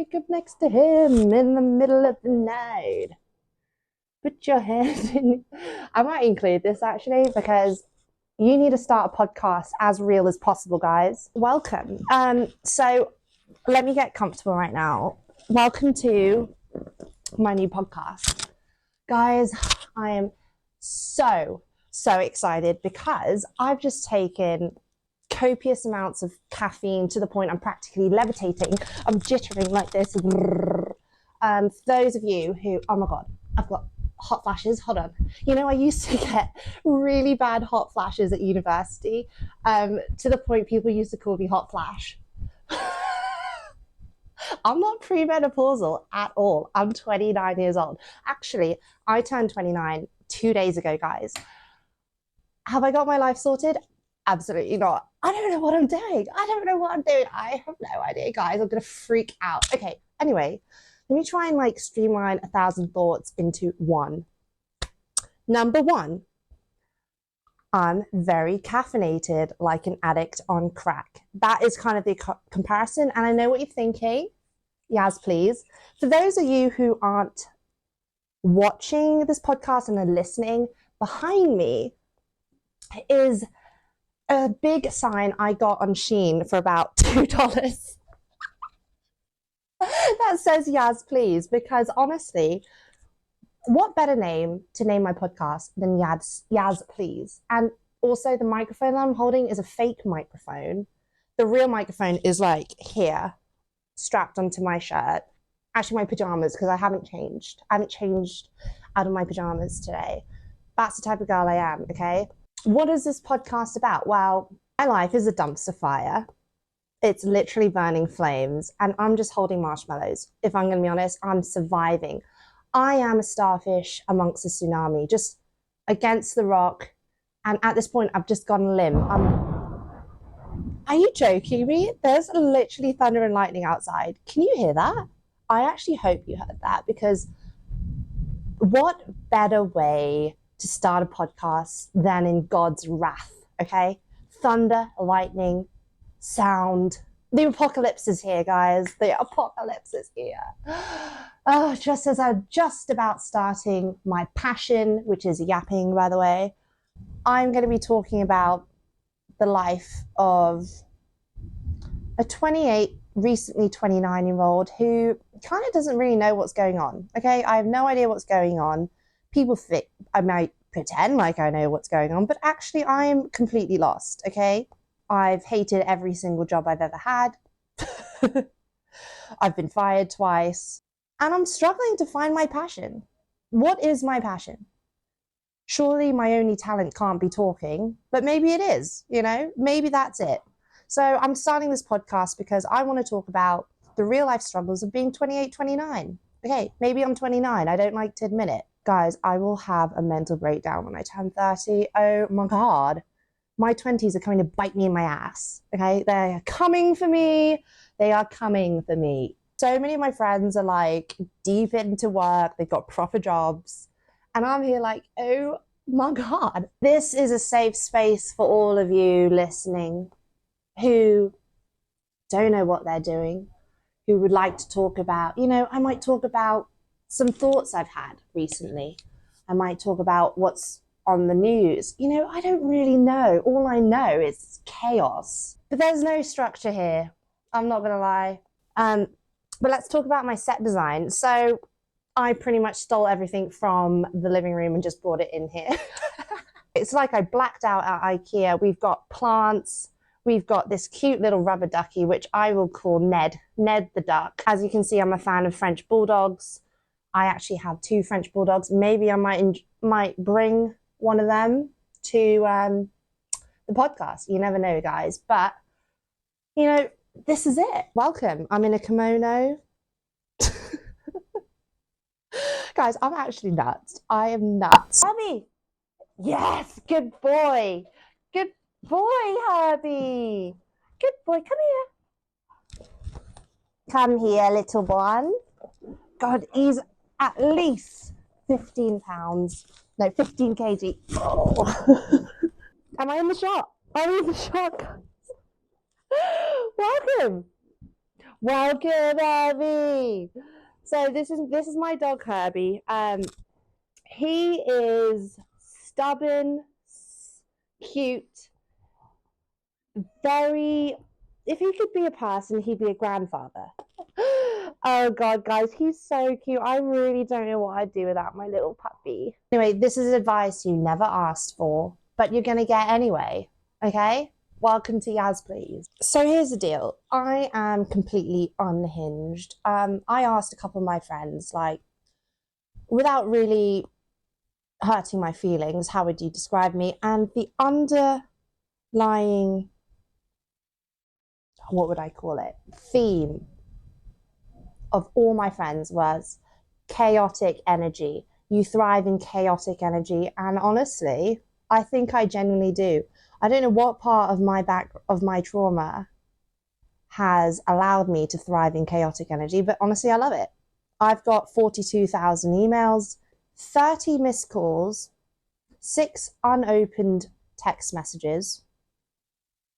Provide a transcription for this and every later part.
wake up next to him in the middle of the night. Put your hand in. I might include this actually because you need to start a podcast as real as possible, guys. Welcome. So let me get comfortable right now. Welcome to my new podcast. Guys, I am so excited because I've just taken copious amounts of caffeine to the point I'm practically levitating. I'm jittering like this. For those of you who, oh my God, I've got hot flashes. Hold on. You know, I used to get really bad hot flashes at university, to the point people used to call me Hot Flash. I'm not premenopausal at all. I'm 29 years old. Actually, I turned 29 2 days ago, guys. Have I got my life sorted? Absolutely not. I don't know what I'm doing. I have no idea, guys. I'm going to freak out. Okay, anyway, let me try and streamline 1,000 thoughts into one. Number one, I'm very caffeinated, like an addict on crack. That is kind of the comparison. And I know what you're thinking. Yas, please. For those of you who aren't watching this podcast and are listening, behind me is a big sign I got on Shein for about $2 that says Yas, please, because honestly, what better name to name my podcast than Yas, please? And also the microphone that I'm holding is a fake microphone. The real microphone is here, strapped onto my shirt. Actually, my pajamas, because I haven't changed. I haven't changed out of my pajamas today. That's the type of girl I am, okay? What is this podcast about? Well, my life is a dumpster fire. It's literally burning flames, and I'm just holding marshmallows. If I'm going to be honest, I'm surviving. I am a starfish amongst a tsunami, just against the rock. And at this point, I've just gone limp. Are you joking me? There's literally thunder and lightning outside. Can you hear that? I actually hope you heard that, because what better way to start a podcast than in God's wrath, okay? Thunder, lightning, sound. The apocalypse is here, guys. The apocalypse is here. Oh, just as I'm just about starting my passion, which is yapping, by the way, I'm going to be talking about the life of a 28, recently 29-year-old who kind of doesn't really know what's going on, okay? I have no idea what's going on. People think I might pretend like I know what's going on, but actually I'm completely lost, okay? I've hated every single job I've ever had. I've been fired twice, and I'm struggling to find my passion. What is my passion? Surely my only talent can't be talking, but maybe it is, maybe that's it. So I'm starting this podcast because I want to talk about the real life struggles of being 28, 29. Okay, maybe I'm 29. I don't like to admit it. Guys, I will have a mental breakdown when I turn 30. Oh my God. My 20s are coming to bite me in my ass. Okay, they're coming for me. They are coming for me. So many of my friends are deep into work. They've got proper jobs. And I'm here oh my God. This is a safe space for all of you listening who don't know what they're doing, who would like to talk about, I might talk about some thoughts I've had recently. I might talk about what's on the news. I don't really know. All I know is chaos. But there's no structure here. I'm not going to lie. But let's talk about my set design. So I pretty much stole everything from the living room and just brought it in here. It's like I blacked out at IKEA. We've got plants. We've got this cute little rubber ducky, which I will call Ned the duck. As you can see, I'm a fan of French bulldogs. I actually have 2 French bulldogs. Maybe I might bring one of them to the podcast. You never know, guys. But, this is it. Welcome. I'm in a kimono. Guys, I'm actually nuts. I am nuts. Herbie! Yes, good boy. Good boy, Herbie. Good boy. Come here. Come here, little one. God, he's at least 15 pounds. No, 15 kg. Oh. Am I in the shot? Are we in the shot, guys? Welcome. Welcome, Herbie. So this is my dog Herbie. He is stubborn, cute, very. If he could be a person, he'd be a grandfather. Oh God, guys, he's so cute. I really don't know what I'd do without my little puppy. Anyway, this is advice you never asked for, but you're gonna get anyway. Okay? Welcome to Yas, please. So here's the deal. I am completely unhinged. I asked a couple of my friends, like, without really hurting my feelings, how would you describe me? And the underlying, what would I call it, theme of all my friends was chaotic energy. You thrive in chaotic energy. And honestly, I think I genuinely do. I don't know what part of my trauma has allowed me to thrive in chaotic energy, but honestly, I love it. I've got 42,000 emails, 30 missed calls, 6 unopened text messages,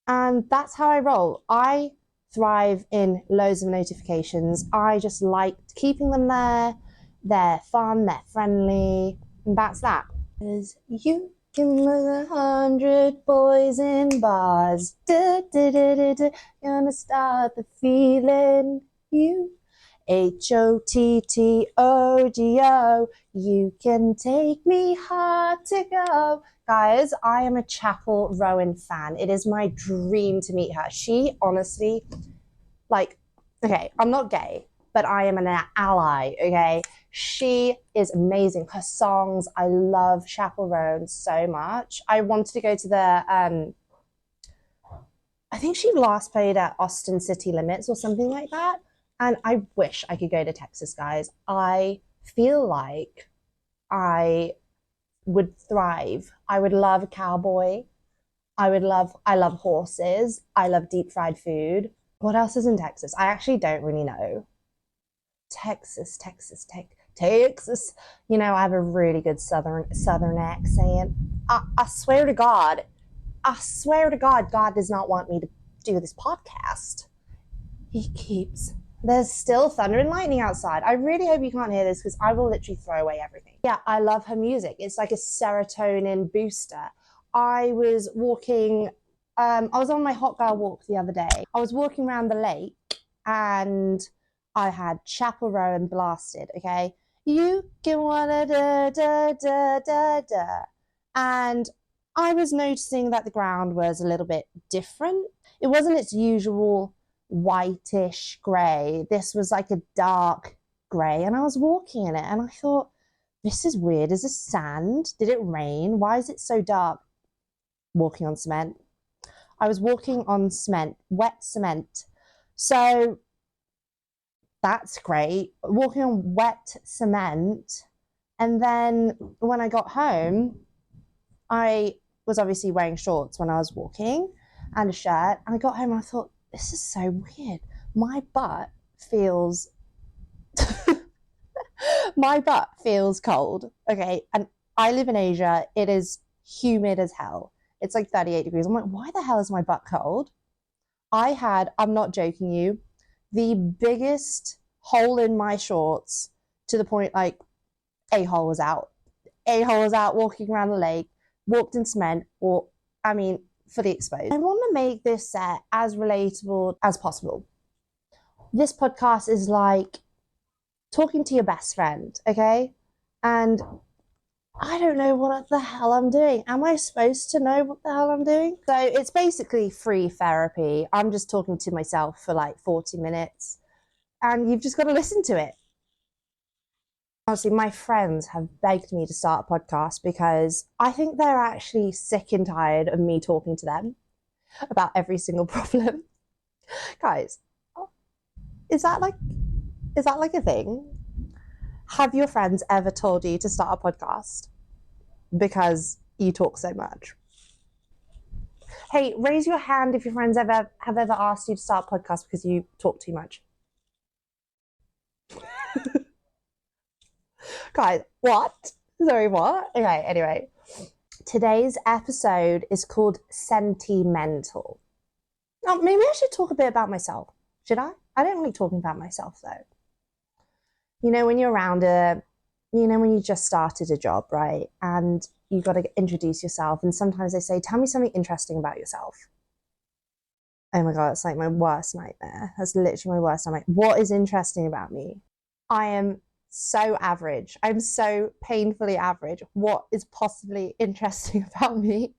and that's how I roll. I thrive in loads of notifications. I just like keeping them there. They're fun, they're friendly, and that's that. You can look 100 boys in bars. Gonna start the feeling. You HOTTOGO. You can take me hard to go. Guys, I am a Chapel Rowan fan. It is my dream to meet her. She honestly, like, okay, I'm not gay, but I am an ally, okay? She is amazing. Her songs, I love Chapel Rowan so much. I wanted to go to the, I think she last played at Austin City Limits or something like that. And I wish I could go to Texas, guys. I feel like I would thrive. I would love a cowboy. I love horses. I love deep fried food. What else is in Texas? I actually don't really know. Texas. You know, I have a really good southern accent. I swear to God, God does not want me to do this podcast. There's still thunder and lightning outside. I really hope you can't hear this because I will literally throw away everything. Yeah, I love her music. It's like a serotonin booster. I was walking, I was on my hot girl walk the other day. I was walking around the lake and I had Chapel Rowan blasted, okay? You can wanna da da da da da. And I was noticing that the ground was a little bit different. It wasn't its usual whitish grey. This was like a dark grey, and I was walking in it and I thought, this is weird. Is this sand? Did it rain? Why is it so dark? Walking on cement. I was walking on cement, wet cement. So that's great. Walking on wet cement. And then when I got home, I was obviously wearing shorts when I was walking and a shirt. And I got home and I thought, this is so weird. My butt feels cold. Okay. And I live in Asia. It is humid as hell. It's like 38 degrees. I'm like, why the hell is my butt cold? I'm not joking you, the biggest hole in my shorts to the point like a-hole was out. A-hole was out walking around the lake, walked in cement, or, I mean, fully exposed. I want to make this set as relatable as possible. This podcast is like talking to your best friend, okay? And I don't know what the hell I'm doing. Am I supposed to know what the hell I'm doing? So it's basically free therapy. I'm just talking to myself for like 40 minutes and you've just got to listen to it. Honestly, my friends have begged me to start a podcast because I think they're actually sick and tired of me talking to them about every single problem. Guys, is that like a thing? Have your friends ever told you to start a podcast because you talk so much? Hey, raise your hand if your friends have ever asked you to start a podcast because you talk too much. Guys, what? Sorry, what? Okay, anyway. Today's episode is called SentiMENTAL. Now, maybe I should talk a bit about myself. Should I? I don't like talking about myself though. You know, when you're around when you just started a job, right? And you've got to introduce yourself. And sometimes they say, tell me something interesting about yourself. Oh my God, it's like my worst nightmare. That's literally my worst nightmare. What is interesting about me? I am so average. I'm so painfully average. What is possibly interesting about me?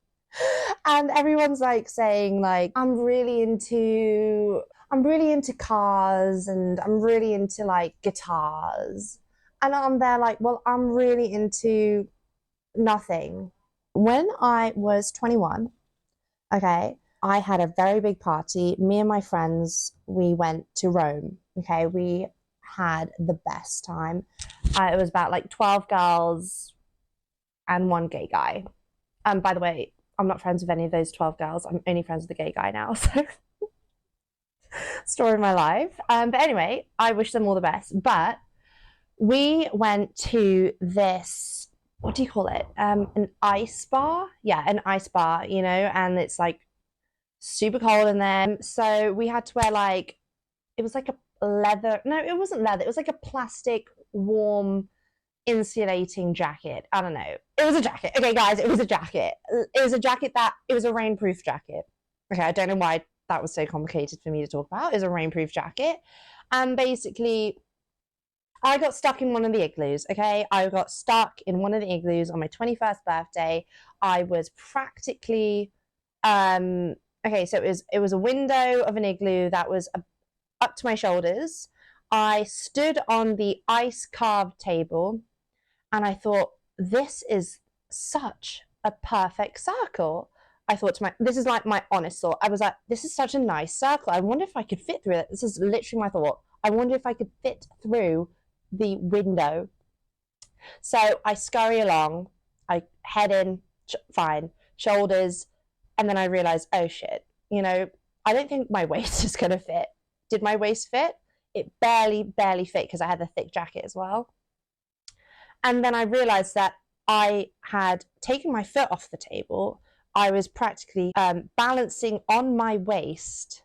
And everyone's like saying like I'm really into cars and I'm really into like guitars. And I'm there like, well, I'm really into nothing. When I was 21, okay, I had a very big party. Me and my friends, we went to Rome. Okay, we had the best time. It was about like 12 girls and one gay guy. By the way, I'm not friends with any of those 12 girls. I'm only friends with the gay guy now. So, story of my life. But anyway, I wish them all the best. But we went to this, what do you call it? An ice bar. Yeah, an ice bar, and it's like super cold in there. So we had to wear like, it was like a leather, no, it wasn't leather. It was like a plastic warm insulating jacket. I don't know. It was a jacket. Okay, guys, it was a jacket. It was a jacket it was a rainproof jacket. Okay, I don't know why that was so complicated for me to talk about. It was a rainproof jacket. And basically, I got stuck in one of the igloos, okay? I got stuck in one of the igloos on my 21st birthday. I was practically, okay, so it was a window of an igloo that was up to my shoulders. I stood on the ice carved table and I thought, this is such a perfect circle. I thought this is like my honest thought. I was like, this is such a nice circle. I wonder if I could fit through it. This is literally my thought. I wonder if I could fit through the window. So I scurry along, I head in, fine, shoulders, and then I realize, oh shit, I don't think my waist is going to fit. Did my waist fit? It barely fit because I had the thick jacket as well. And then I realized that I had taken my foot off the table. I was practically balancing on my waist,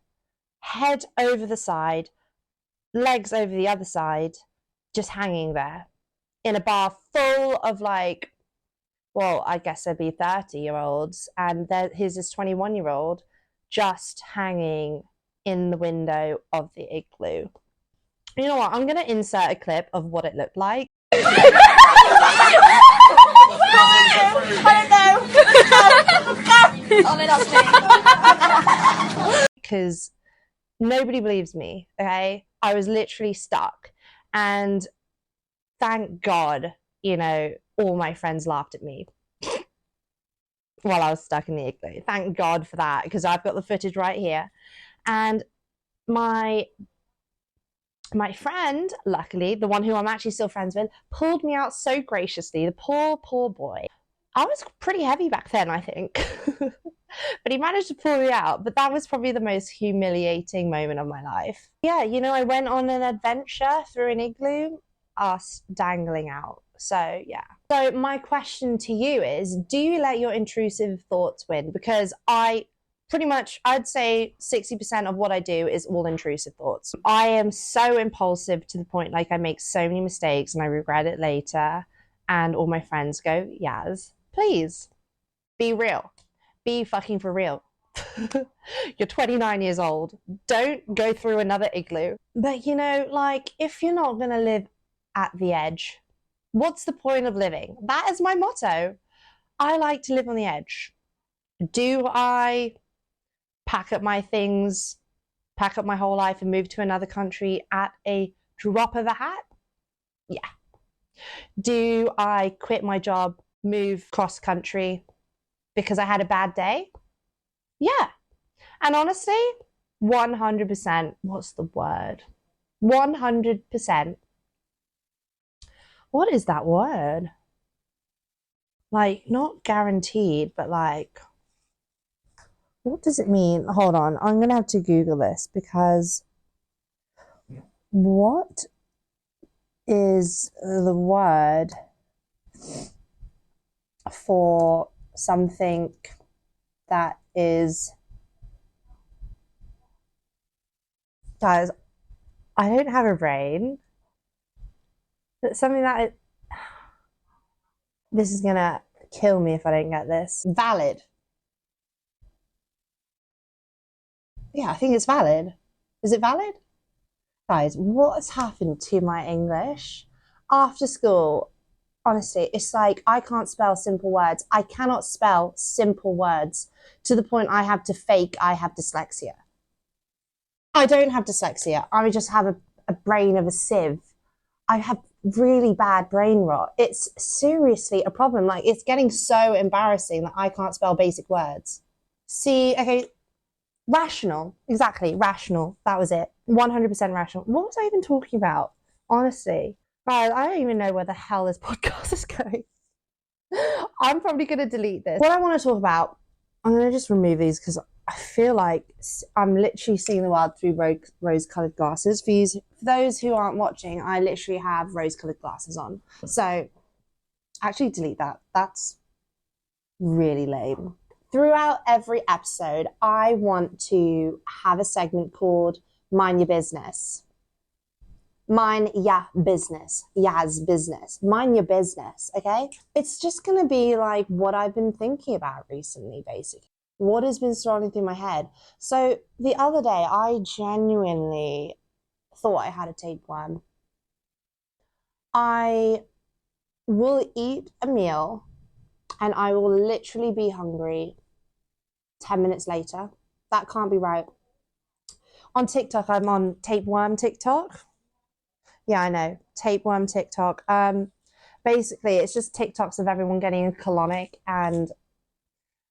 head over the side, legs over the other side, just hanging there in a bar full of like, well, I guess there'd be 30-year-olds, and here's this 21-year-old just hanging in the window of the igloo. You know what? I'm going to insert a clip of what it looked like. Because nobody believes me, okay? I was literally stuck. And thank God, all my friends laughed at me while I was stuck in the igloo. Thank God for that, because I've got the footage right here. And my friend, luckily, the one who I'm actually still friends with, pulled me out so graciously. The poor boy. I was pretty heavy back then, I think. But he managed to pull me out. But that was probably the most humiliating moment of my life. Yeah, I went on an adventure through an igloo, us dangling out. So, yeah. So my question to you is, do you let your intrusive thoughts win? Because pretty much, I'd say 60% of what I do is all intrusive thoughts. I am so impulsive to the point, like, I make so many mistakes and I regret it later. And all my friends go, Yaz, please, be real. Be fucking for real. You're 29 years old. Don't go through another igloo. But, like, if you're not going to live at the edge, what's the point of living? That is my motto. I like to live on the edge. Do I pack up my things, pack up my whole life and move to another country at a drop of a hat? Yeah. Do I quit my job, move cross country because I had a bad day? Yeah. And honestly, 100%, what's the word? 100%. What is that word? Like, not guaranteed, but like, what does it mean? Hold on, I'm going to have to Google this because what is the word for something that is, guys, I don't have a brain. That's something that this is gonna kill me if I don't get this. Valid. Yeah, I think it's valid. Is it valid? Guys, what has happened to my English? After school, honestly, it's like I can't spell simple words. I cannot spell simple words to the point I have to fake I have dyslexia. I don't have dyslexia. I just have a brain of a sieve. I have really bad brain rot. It's seriously a problem. Like, it's getting so embarrassing that I can't spell basic words. See, okay, rational. Exactly, rational. That was it. 100% rational. What was I even talking about? Honestly. Guys, I don't even know where the hell this podcast is going. I'm probably going to delete this. What I want to talk about, I'm going to just remove these because I feel like I'm literally seeing the world through rose-colored glasses. For those who aren't watching, I literally have rose-colored glasses on. So actually delete that. That's really lame. Throughout every episode, I want to have a segment called Mind Your Business. Mind ya business. Yas business. Mind your business, okay? It's just going to be like what I've been thinking about recently, basically. What has been swirling through my head. So the other day, I genuinely thought I had a tapeworm. I will eat a meal and I will literally be hungry 10 minutes later. That can't be right. On TikTok, I'm on tapeworm TikTok. Yeah, I know. Tapeworm TikTok. Basically, it's just TikToks of everyone getting a colonic, and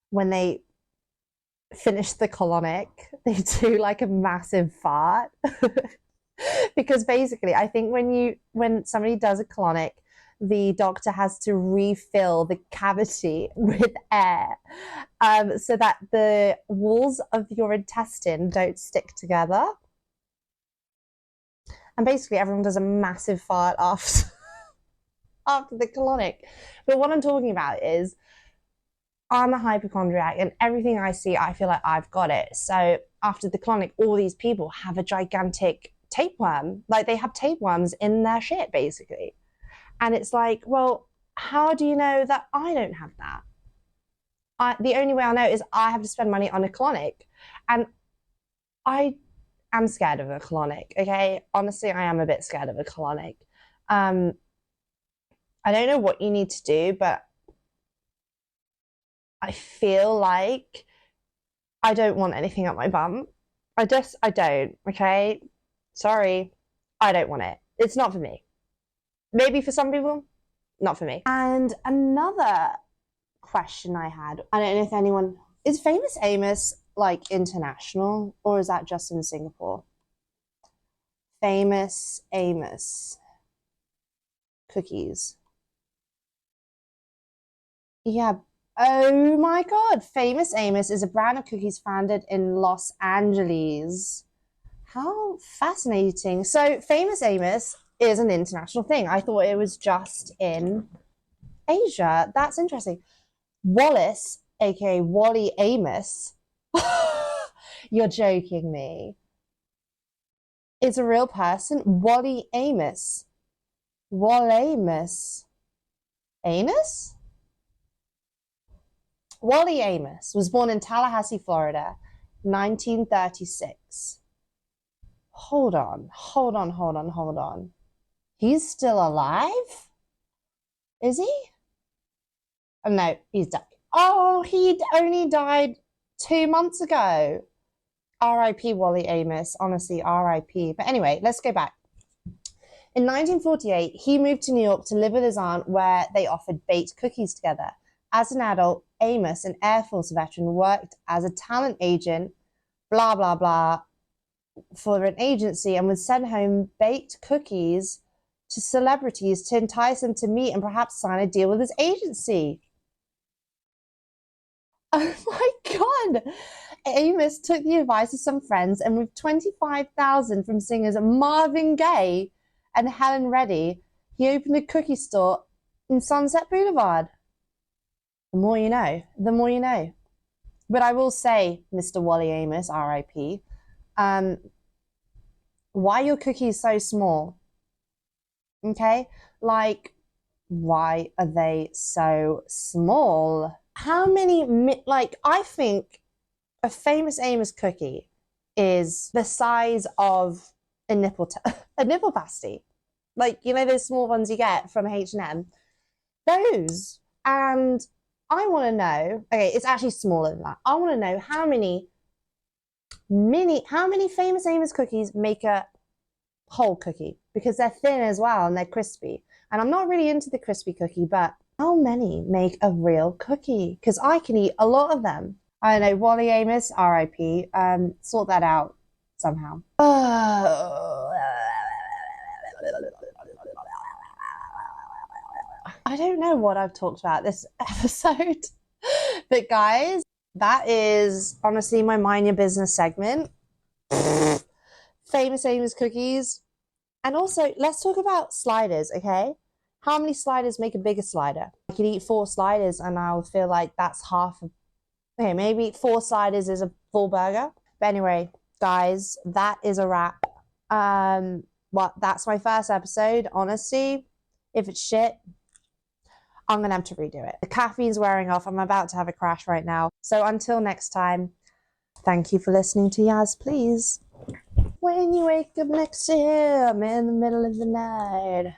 when they finish the colonic, they do like a massive fart. Because basically, I think when somebody does a colonic, the doctor has to refill the cavity with air, so that the walls of your intestine don't stick together. And basically, everyone does a massive fart after the colonic. But what I'm talking about is I'm a hypochondriac, and everything I see, I feel like I've got it. So after the colonic, all these people have a gigantic tapeworm. Like, they have tapeworms in their shit, basically. And it's like, well, how do you know that I don't have that? The only way I know is I have to spend money on a colonic. And I am scared of a colonic, okay? Honestly, I am a bit scared of a colonic. I don't know what you need to do, but I feel like I don't want anything up my bum. I don't, okay? Sorry. I don't want it. It's not for me. Maybe for some people, not for me. And another question I had, I don't know if anyone, is Famous Amos like international, or is that just in Singapore? Famous Amos cookies. Yeah. Oh my God. Famous Amos is a brand of cookies founded in Los Angeles. How fascinating. So Famous Amos is an international thing. I thought it was just in Asia. That's interesting. Wallace, aka Wally Amos, you're joking me, is a real person. Wally Amos. Wallamus. Anus? Wally Amos was born in Tallahassee, Florida, 1936. Hold on. He's still alive? Is he? Oh, no, he's died. Oh, he only died 2 months ago. R.I.P. Wally Amos. Honestly, R.I.P. But anyway, let's go back. In 1948, he moved to New York to live with his aunt, where they offered baked cookies together. As an adult, Amos, an Air Force veteran, worked as a talent agent, blah, blah, blah, for an agency, and would send home baked cookies to celebrities to entice them to meet and perhaps sign a deal with his agency. Oh my God. Amos took the advice of some friends, and with $25,000 from singers Marvin Gaye and Helen Reddy, he opened a cookie store in Sunset Boulevard. The more you know, the more you know. But I will say, Mr. Wally Amos, R.I.P., Why are your cookies so small? Okay, like, why are they so small? How many, like, I think a famous Amos cookie is the size of a a nipple pasty. Like, you know, those small ones you get from H&M? Those. And I want to know, okay, it's actually smaller than that. I want to know how many famous Amos cookies make a whole cookie, because they're thin as well and they're crispy. And I'm not really into the crispy cookie, but how many make a real cookie? Because I can eat a lot of them. I don't know, Wally Amos, RIP, sort that out somehow. I don't know what I've talked about this episode, but guys, that is honestly my Mind Your Business segment. Famous Amos cookies. And also, let's talk about sliders, okay? How many sliders make a bigger slider? I could eat 4 sliders and I'll feel like that's half of, okay, maybe 4 sliders is a full burger. But anyway, guys, that is a wrap. Well, that's my first episode. Honestly, if it's shit, I'm gonna have to redo it. The caffeine's wearing off. I'm about to have a crash right now. So until next time, thank you for listening to Yas Please. When you wake up next to him in the middle of the night.